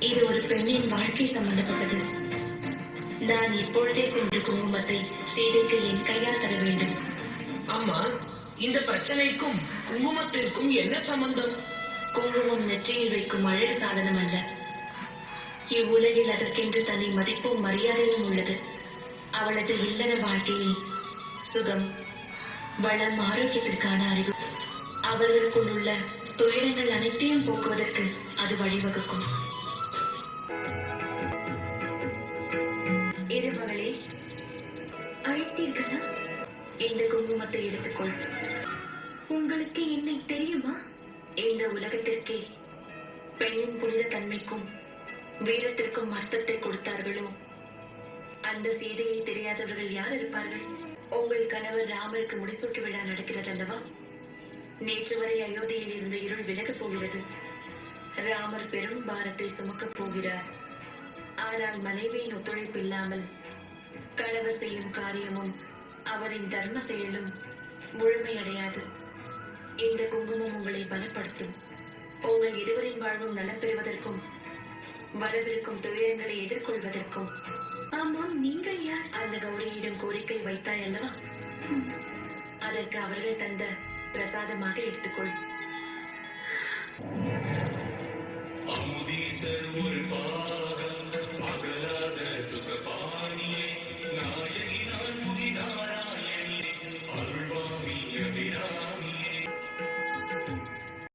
இது ஒரு பெண்ணின் வாழ்க்கை சம்பந்தப்பட்டது. நான் இப்பொழுதே சென்று குங்குமத்தை சீதைக்கு என் கையால் தர வேண்டும். அம்மா, இந்த பிரச்சனைக்கும் குங்குமத்திற்கும் என்ன சம்பந்தம்? குங்குமம் நெற்றியில் வைக்கும் அழகு சாதனம் அல்ல. இவ்வுலகில் அதற்கென்று தன்னை மதிப்பும் மரியாதையும் உள்ளது. அவளது இல்லற வாழ்க்கையில் சுகம், வளம், ஆரோக்கியத்திற்கான அறிவு, அவர்களுக்குள் உள்ள துயரங்கள் அனைத்தையும் போக்குவதற்கு அது வழிவகுக்கும். இருமகளே, அழைத்தீர்களா? இந்த குங்குமத்தை எடுத்துக்கொள். உங்களுக்கு என்னை தெரியுமா? இந்த உலகத்திற்கே பெண்ணின் புனித தன்மைக்கும் வீரத்திற்கும் அர்த்தத்தை கொடுத்தார்களோ அந்த சீதையை தெரியாதவர்கள் யார் இருப்பார்கள்? உங்கள் கணவர் ராமருக்கு முடிசூட்டு விழா நடக்கிறது அல்லவா? நேற்று வரை அயோத்தியில் இருந்த இருள் விலகப் போகிறது. ராமர் பெரும் பாரத்தை சுமக்கப் போகிறார். ஆனால் மனைவியின் ஒத்துழைப்பு இல்லாமல் கணவர் செய்யும் காரியமும் அவரின் தர்ம செயலும் முழுமையடையாது. இந்த குங்குமம் உங்களை பலப்படுத்தும். உங்கள் இருவரின் வாழ்வும் நலம் பெறுவதற்கும் வரவிருக்கும் துயரங்களை எதிர்கொள்வதற்கும். ஆமாம், நீங்கள் யார்? அந்த கௌரியிடம் கோரிக்கை வைத்தாய் அல்லவா? அதற்கு அவர்கள் தந்த பிரசாதமாக எடுத்துக்கொள். அமுதீசர் ஒரு